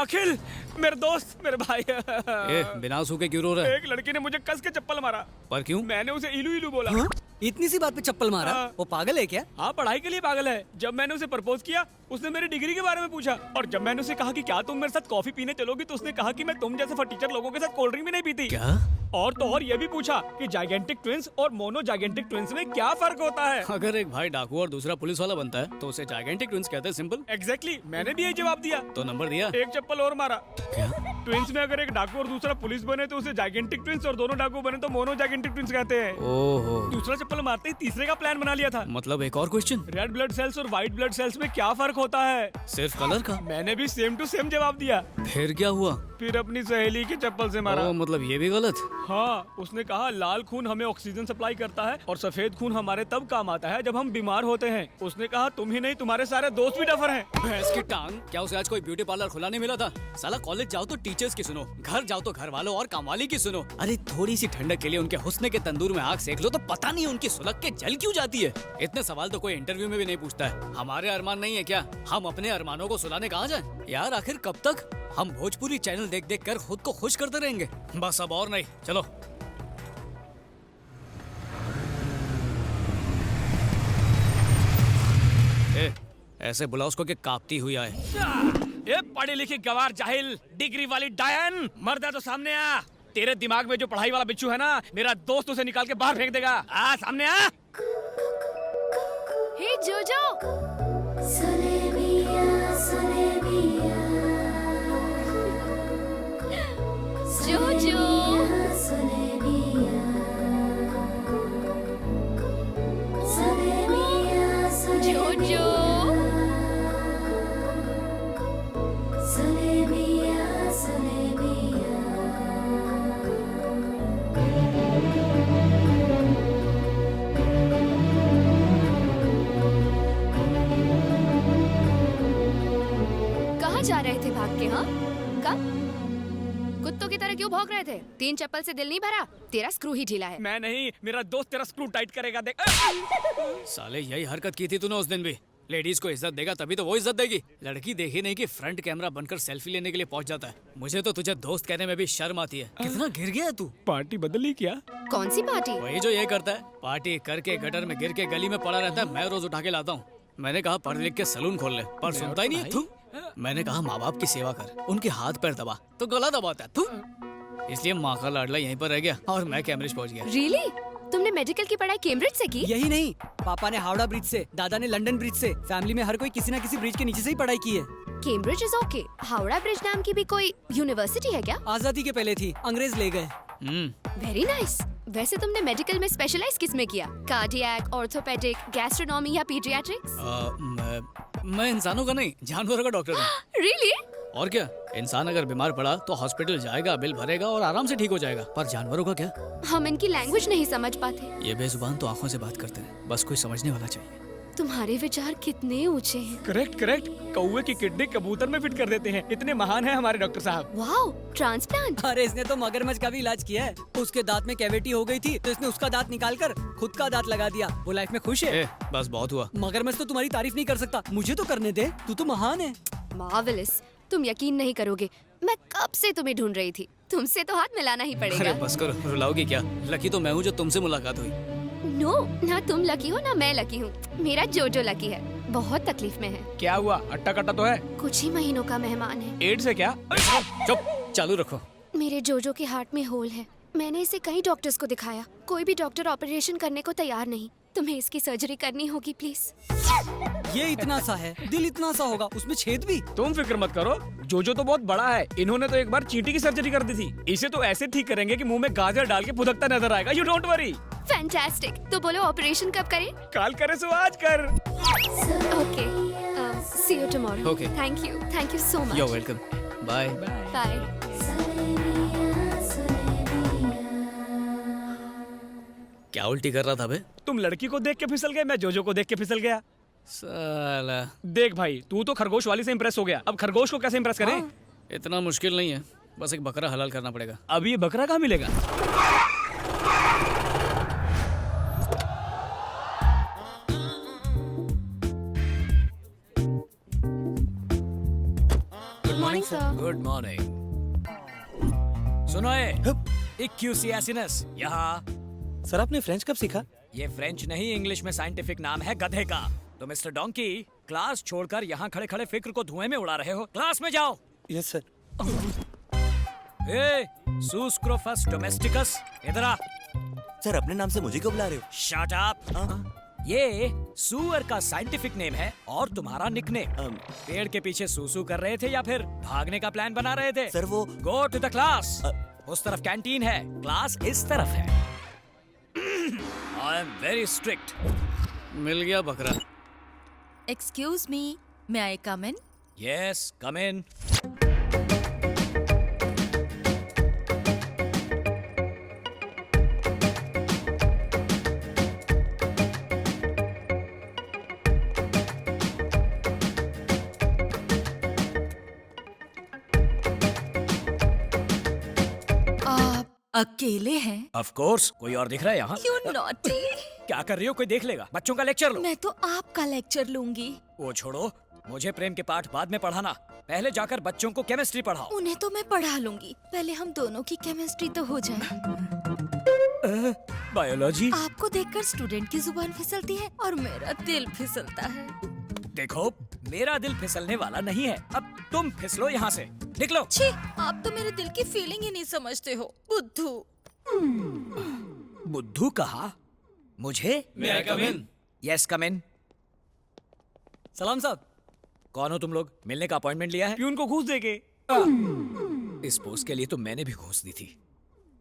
अखिल, मेरे दोस्त, मेरे भाई। बिना आंसू के क्यों रो रहा है? एक लड़की ने मुझे कस के चप्पल मारा। पर क्यों? मैंने उसे इलू इलू बोला। हाँ? इतनी सी बात पे चप्पल मारा? हाँ। वो पागल है क्या? हाँ, पढ़ाई के लिए पागल है। जब मैंने उसे प्रपोज किया, उसने मेरी डिग्री के बारे में पूछा, और जब मैंने उसे कहा कि क्या तुम मेरे साथ कॉफी पीने चलोगी, तो उसने कहा कि मैं तुम जैसे फटीचर लोगों के साथ कोल्ड ड्रिंक भी नहीं पीती। क्या? और तो और ये भी पूछा कि जाइगेंटिक ट्विंस और मोनो जाइगेंटिक ट्विंस में क्या फर्क होता है। अगर एक भाई डाकू और दूसरा पुलिस वाला बनता है तो उसे जाइगेंटिक ट्विंस कहते हैं। सिंपल। एग्जैक्टली, मैंने भी यही जवाब दिया। तो नंबर दिया? एक चप्पल और मारा। क्या? ट्विंस में अगर एक डाकू और दूसरा पुलिस बने तो उसे जाइगेंटिक ट्विंस, और दोनों डाकू बने तो मोनो जाइगेंटिक ट्विंस कहते हैं। ओहो। दूसरा चप्पल मारते ही तीसरे का प्लान बना लिया था। मतलब एक और क्वेश्चन, रेड ब्लड सेल्स और व्हाइट ब्लड सेल्स में क्या फर्क होता है? सिर्फ कलर का? मैंने भी सेम टू सेम जवाब दिया। फिर क्या हुआ? फिर अपनी सहेली की चप्पल से मारा। ओ, मतलब ये भी गलत? हाँ, उसने कहा लाल खून हमें ऑक्सीजन सप्लाई करता है और सफेद खून हमारे तब काम आता है जब हम बीमार होते हैं। उसने कहा तुम ही नहीं, तुम्हारे सारे दोस्त भी डफर हैं। भैंस की टांग, क्या उसे आज कोई ब्यूटी पार्लर खुला नहीं मिला था? साला कॉलेज जाओ तो टीचर्स की सुनो, घर जाओ तो घर वालों और कामवाली की सुनो। अरे थोड़ी सी ठंडक के लिए उनके हुस्न के तंदूर में आग सेक लो तो पता नहीं उनकी सुलग के जल क्यों जाती है। इतने सवाल तो कोई इंटरव्यू में भी नहीं पूछता है। हमारे अरमान नहीं है क्या? हम अपने अरमानों को सुलाने कहाँ जाएं? यार आखिर कब तक हम भोजपुरी चैनल देख देख कर खुद को खुश करते रहेंगे? बस अब और नहीं, चलो। ऐसे बुलाओ उसको कि कांपती हुई आए। ये पढ़ी लिखी गवार जाहिल, डिग्री वाली डायन, मर्द है तो सामने आ। तेरे दिमाग में जो पढ़ाई वाला बिच्छू है ना, मेरा दोस्त उसे निकाल के बाहर फेंक देगा। आ सामने आ। हे जोजो, जोजो, जोजो, कहाँ जा रहे थे भाग के? हाँ, कब? कुत्तों की तरह क्यों भौंक रहे थे? 3 चप्पल से दिल नहीं भरा? तेरा स्क्रू ही ढीला है। मैं नहीं, मेरा दोस्त तेरा स्क्रू टाइट करेगा, देख। साले यही हरकत की थी तूने उस दिन भी। लेडीज को इज्जत देगा तभी तो वो इज्जत देगी। लड़की देखी नहीं कि फ्रंट कैमरा बनकर सेल्फी लेने के लिए पहुंच जाता है। मुझे तो तुझे दोस्त कहने में भी शर्म आती है। कितना गिर गया है तू। पार्टी बदली क्या? कौन सी पार्टी? वही जो ये करता है, पार्टी करके गटर में गिर के गली में पड़ा रहता है। मैं रोज उठा के लाता हूँ। मैंने कहा पढ़ लिख के सलून खोल ले, पर सुनता ही नहीं है तू। मैंने कहा माँ बाप की सेवा कर, उनके हाथ पैर दबा, तो गला दबाता है तू। इसलिए माँ का लाडला यहीं पर रह गया और मैं कैम्ब्रिज पहुँच गया। रियली? तुमने मेडिकल की पढ़ाई कैम्ब्रिज से की? यही नहीं, पापा ने हावड़ा ब्रिज से, दादा ने लंदन ब्रिज से, फैमिली में हर कोई किसी न किसी ब्रिज के नीचे से ही पढ़ाई की है। Cambridge is okay. Howrah bridge नाम की भी कोई यूनिवर्सिटी है क्या? आजादी के पहले थी, अंग्रेज ले गए। Very nice. वैसे तुमने मेडिकल में स्पेशलाइज किस में किया? कार्डियक, ऑर्थोपेडिक, गैस्ट्रोनॉमी या पीडियाट्रिक्स? मैं इंसानों का नहीं, जानवरों का डॉक्टर हूँ। रियली? और क्या, इंसान अगर बीमार पड़ा तो हॉस्पिटल जाएगा, बिल भरेगा और आराम से ठीक हो जाएगा। पर जानवरों का क्या? हम इनकी लैंग्वेज नहीं समझ पाते। ये बेजुबान तो आंखों से बात करते हैं, बस कोई समझने वाला चाहिए। तुम्हारे विचार कितने ऊंचे हैं। करेक्ट करेक्ट, कौवे की किडनी कबूतर में फिट कर देते हैं। इतने महान हैं हमारे डॉक्टर साहब। Wow, transplant. अरे इसने तो मगरमच्छ का भी इलाज किया है। उसके दांत में कैविटी हो गई थी तो इसने उसका दांत निकाल कर खुद का दांत लगा दिया। वो लाइफ में खुश है। बस बहुत हुआ। मगरमच्छ तो तुम्हारी तारीफ नहीं कर सकता, मुझे तो करने दे, तू तो महान है। मार्वेलस। तुम यकीन नहीं करोगे, मैं कब से तुम्हें ढूंढ रही थी। तुमसे तो हाथ मिलाना ही अरे पड़ेगा। बस करो, रुलाओगी क्या? लकी तो मैं हूँ जो तुमसे मुलाकात हुई। नो, ना तुम लकी हो ना मैं लकी हूँ। मेरा जोजो लकी है, बहुत तकलीफ में है। क्या हुआ? अट्टा कट्टा तो है? कुछ ही महीनों का मेहमान है। एड्स है क्या? चुप, चालू रखो। मेरे जोजो के हार्ट में होल है। मैंने इसे कई डॉक्टर्स को दिखाया, कोई भी डॉक्टर ऑपरेशन करने को तैयार नहीं। तुम्हें इसकी सर्जरी करनी होगी प्लीज। ये इतना सा है, दिल इतना सा होगा, उसमें छेद भी। तुम फिक्र मत करो, जोजो तो बहुत बड़ा है। इन्होंने तो एक बार चींटी की सर्जरी कर दी थी। इसे तो ऐसे ठीक करेंगे कि मुंह में गाजर डाल के फुदकता नजर आएगा। You don't worry. फैंटास्टिक। तो बोलो ऑपरेशन कब करें? काल करे सो आज कर। Okay, see you tomorrow. Okay. Thank you so much. You are welcome. Bye. Bye. क्या उल्टी कर रहा था बे? तुम लड़की को देख के फिसल गए, मैं जोजो को देख के फिसल गया। साला, देख भाई, तू तो खरगोश वाली से इम्प्रेस हो गया, अब खरगोश को कैसे इम्प्रेस करें? इतना मुश्किल नहीं है, बस एक बकरा हलाल करना पड़ेगा। अब ये बकरा कहाँ मिलेगा? Morning sir. Good morning. सुनो इक्यूसियासिनस यहाँ। सर आपने फ्रेंच कब सीखा? ये फ्रेंच नहीं, इंग्लिश में साइंटिफिक नाम है गधे का। तो मिस्टर डोंकी, क्लास छोड़कर यहाँ खड़े खड़े फिक्र को धुएं में उड़ा रहे हो। क्लास में जाओ। Yes sir. ए, सूस्क्रोफस डोमेस्टिकस, इधर आ। सर अपने नाम से मुझे क्यों बुला रहे हो? Shut up. ये सुअर का साइंटिफिक नेम है और तुम्हारा निकनेम। पेड़ के पीछे सूसू कर रहे थे या फिर भागने का प्लान बना रहे थे? सर वो गो टू द क्लास। उस तरफ कैंटीन है, क्लास इस तरफ है। I am very strict. मिल गया बकरा। Excuse me, may I come in? Yes, come in. आप अकेले हैं? ऑफ कोर्स, कोई और दिख रहा है यहाँ? You naughty! क्या कर रही हो? कोई देख लेगा। बच्चों का लेक्चर लो। मैं तो आपका लेक्चर लूंगी। वो छोड़ो, मुझे प्रेम के पाठ बाद में पढ़ाना। पहले जाकर बच्चों को केमिस्ट्री पढ़ाओ। उन्हें तो मैं पढ़ा लूंगी, पहले हम दोनों की केमिस्ट्री तो हो जाए। बायोलॉजी। आपको देखकर स्टूडेंट की जुबान फिसलती है और मेरा दिल फिसलता है। देखो, मेरा दिल फिसलने वाला नहीं है। अब तुम फिसलो यहाँ से, निकलो। छी, आप तो मेरे दिल की फीलिंग ही नहीं समझते हो, बुद्धू। बुद्धू कहा? मुझे? May I come in? Yes, come in. सलाम साहब। कौन हो तुम लोग? मिलने का अपॉइंटमेंट लिया है? प्यून को घूस देके। इस पोस्ट के लिए तो मैंने भी घूस दी थी।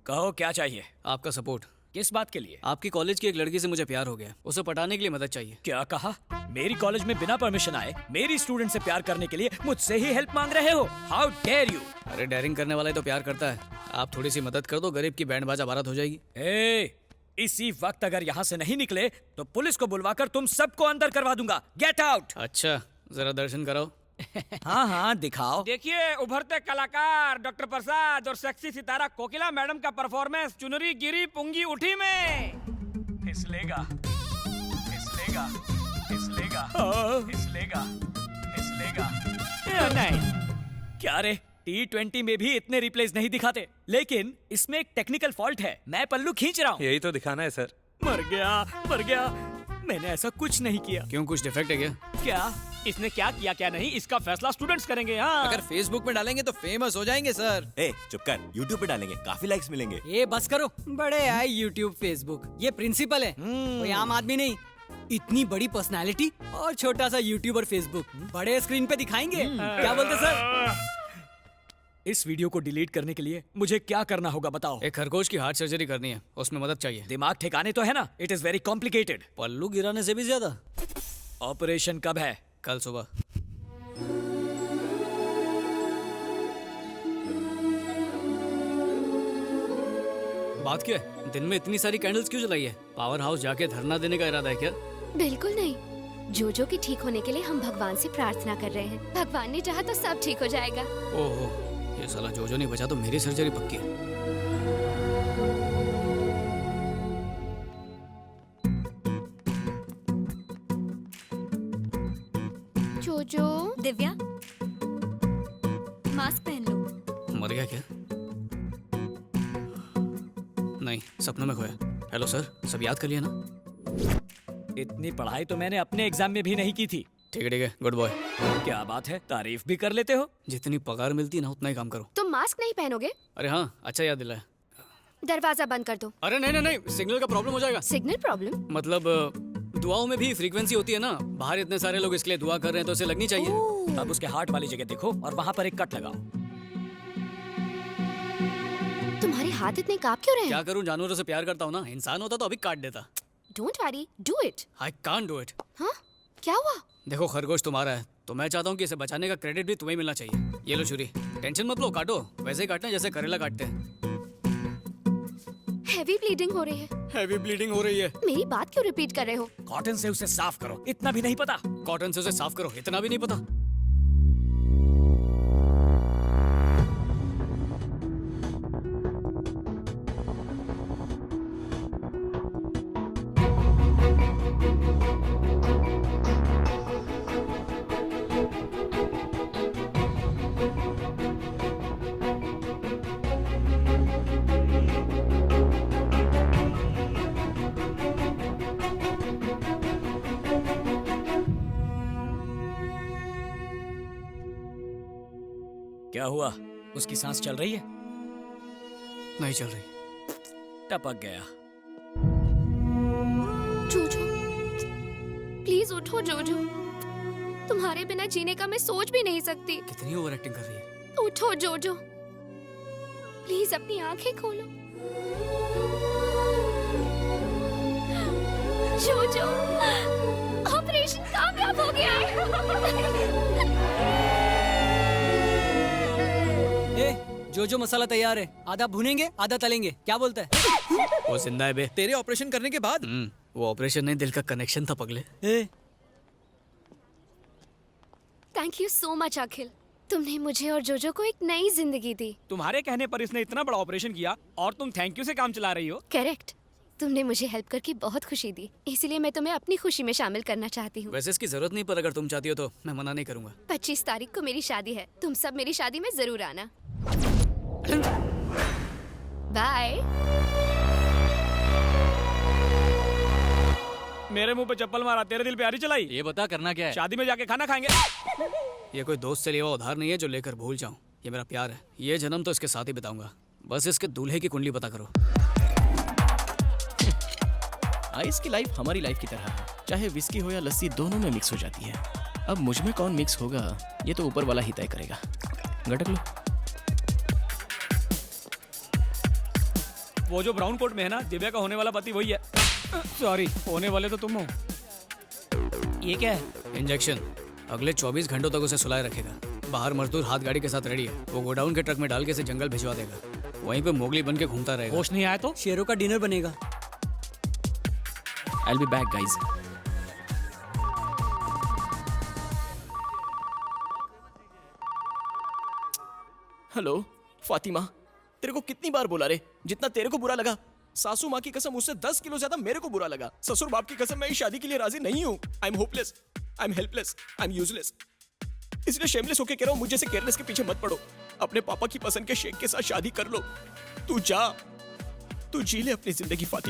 कहो क्या चाहिए? आपका सपोर्ट। किस बात के लिए? आपकी कॉलेज की एक लड़की से मुझे प्यार हो गया, उसे पटाने के लिए मदद चाहिए। क्या कहा? मेरी कॉलेज में बिना परमिशन आए मेरी स्टूडेंट से प्यार करने के लिए मुझसे ही हेल्प मांग रहे हो? How dare you! अरे डेयरिंग करने वाला ही तो प्यार करता है। आप थोड़ी सी मदद कर दो, गरीब की बैंड बाजा बारात हो जाएगी। इसी वक्त अगर यहाँ से नहीं निकले तो पुलिस को बुलवाकर तुम सबको अंदर करवा दूंगा। Get out! अच्छा, जरा दर्शन कराओ। हाँ हाँ, दिखाओ। देखिए, उभरते कलाकार डॉक्टर प्रसाद और सेक्सी सितारा कोकिला मैडम का परफॉर्मेंस। चुनरी गिरी, पुंगी उठी में। फिसलेगा, फिसलेगा, फिसलेगा, फिसलेगा, फिसलेगा। नहीं, क्या रे, T20 में भी इतने रिप्लेस नहीं दिखाते, लेकिन इसमें एक टेक्निकल फॉल्ट है। मैं पल्लू खींच रहा हूँ। यही तो दिखाना है सर। मर गया, मर गया। मैंने ऐसा कुछ नहीं किया। क्यों, कुछ डिफेक्ट है क्या? क्या? इसने क्या किया क्या नहीं, इसका फैसला स्टूडेंट्स करेंगे। हाँ, अगर फेसबुक में डालेंगे तो फेमस हो जाएंगे सर। ए चुप कर, यूट्यूब पे डालेंगे, काफी लाइक्स मिलेंगे। ये बस करो, बड़े आए यूट्यूब फेसबुक। ये प्रिंसिपल है, कोई आम आदमी नहीं। इतनी बड़ी पर्सनालिटी और छोटा सा यूट्यूब और फेसबुक, बड़े स्क्रीन पे दिखाएंगे। क्या बोलते सर? इस वीडियो को डिलीट करने के लिए मुझे क्या करना होगा बताओ? एक खरगोश की हार्ट सर्जरी करनी है, उसमें मदद चाहिए। दिमाग ठिकाने तो है ना? It is very complicated. पल्लू गिराने से भी ज्यादा। ऑपरेशन कब है? कल सुबह। बात क्या है? दिन में इतनी सारी कैंडल्स क्यों जलाई है? पावर हाउस जाके धरना देने का इरादा है क्या? बिल्कुल नहीं। जोजो के ठीक होने के लिए हम भगवान से प्रार्थना कर रहे हैं। भगवान ने चाहा तो सब ठीक हो जाएगा। ओहो, ये साला जोजो नहीं बचा तो मेरी सर्जरी पक्की है। जोजो, दिव्या, मास्क पहन लो। मर गया क्या? नहीं, सपनों में खोया। हेलो सर, सब याद कर लिया ना? इतनी पढ़ाई तो मैंने अपने एग्जाम में भी नहीं की थी। ठीक है, गुड बॉय। क्या बात है, तारीफ भी कर लेते हो। जितनी पगार मिलती है ना उतना ही काम करो। तुम मास्क नहीं पहनोगे? अरे हाँ, अच्छा याद दिलाया। दरवाजा बंद कर दो। अरे नहीं नहीं नहीं, सिग्नल का प्रॉब्लम हो जाएगा। Signal problem? मतलब दुआओं में भी फ्रीक्वेंसी होती है ना। बाहर इतने सारे लोग इसके लिए दुआ कर रहे हैं तो इसे लगनी चाहिए। अब उसके हार्ट वाली जगह देखो और वहाँ पर एक कट लगाओ। तुम्हारे हाथ इतने कांप क्यों रहे क्या हैं? करूं, जानवरों से प्यार करता हूँ ना। इंसान होता तो अभी काट देता। Don't worry, do it. I can't do it. हाँ, क्या हुआ? देखो, खरगोश तुम्हारा है तो मैं चाहता हूँ कि इसे बचाने का क्रेडिट भी तुम्हें मिलना चाहिए। ये लो छुरी, टेंशन मत लो, काटो। वैसे ही काटना है जैसे करेला काटते हैं। हैवी ब्लीडिंग हो रही है। हैवी ब्लीडिंग हो रही है। मेरी बात क्यों रिपीट कर रहे हो? कॉटन से उसे साफ करो, इतना भी नहीं पता? कॉटन से उसे साफ करो, इतना भी नहीं पता? क्या हुआ? उसकी सांस चल रही है? नहीं चल रही। टपक गया। जोजो, प्लीज उठो जोजो। तुम्हारे बिना जीने का मैं सोच भी नहीं सकती। कितनी ओवर एक्टिंग कर रही है। उठो जोजो, प्लीज अपनी आंखें खोलो। जोजो, ऑपरेशन कामयाब हो गया है। जो मसाला तैयार है, आधा भुनेंगे आधा तलेंगे, क्या बोलता है? वो जिंदा है बे। तेरे ऑपरेशन करने के बाद वो ऑपरेशन नहीं, दिल का कनेक्शन था पगले। थैंक यू सो मच अखिल, तुमने मुझे और जोजो को एक नई जिंदगी दी। तुम्हारे कहने पर इसने इतना बड़ा ऑपरेशन किया और तुम थैंक यू से काम चला रही हो। करेक्ट, तुमने मुझे हेल्प करके बहुत खुशी दी, इसीलिए मैं तुम्हें अपनी खुशी में शामिल करना चाहती हूँ। वैसे इसकी जरूरत नहीं, पर अगर तुम चाहती हो तो मैं मना नहीं करूंगा। 25 तारीख को मेरी शादी है, तुम सब मेरी शादी में जरूर आना। बाय। मेरे मुंह पे चप्पल मारा, तेरे दिल पे यारी चलाई। ये बता करना क्या है? शादी में जाके खाना खाएंगे। ये कोई दोस्त से लिया हुआ उधार नहीं है जो लेकर भूल जाऊं। ये मेरा प्यार है, ये जन्म तो इसके साथ ही बिताऊंगा। बस इसके दूल्हे की कुंडली पता करो। आइस की लाइफ हमारी लाइफ की तरह है, चाहे विस्की हो या लस्सी दोनों में मिक्स हो जाती है। अब मुझ में कौन मिक्स होगा ये तो ऊपर वाला ही तय करेगा। गटक लो। वो जो ब्राउन कोट में है ना, दिव्या का होने वाला पति वही है। सॉरी, होने वाले तो तुम हो। ये क्या है? इंजेक्शन। अगले 24 घंटों तक उसे सुलाए रखेगा। बाहर मजदूर हाथ गाड़ी के साथ रेडी है, वो गोडाउन के ट्रक में डाल के इसे जंगल भिजवा देगा। वहीं पे मोगली बन के घूमता रहेगा। होश नहीं आया तो शेरों का डिनर बनेगा। I'll be back, guys. Hello Fatima, तेरे को कितनी बार बोला रे, जितना तेरे को बुरा लगा सासू माँ की कसम उससे 10 किलो ज्यादा मेरे को बुरा लगा। ससुर बाप की कसम मैं इस शादी के लिए राजी नहीं हूँ। I am hopeless, I am helpless, I am useless. इसलिए शेमलेस होके कह रहा हूँ, मुझे से केयरलेस के पीछे मत पड़ो। अपने पापा की पसंद के शेख के साथ शादी कर लो। तू जा, तू जी ले अपनी जिंदगी फातिमा।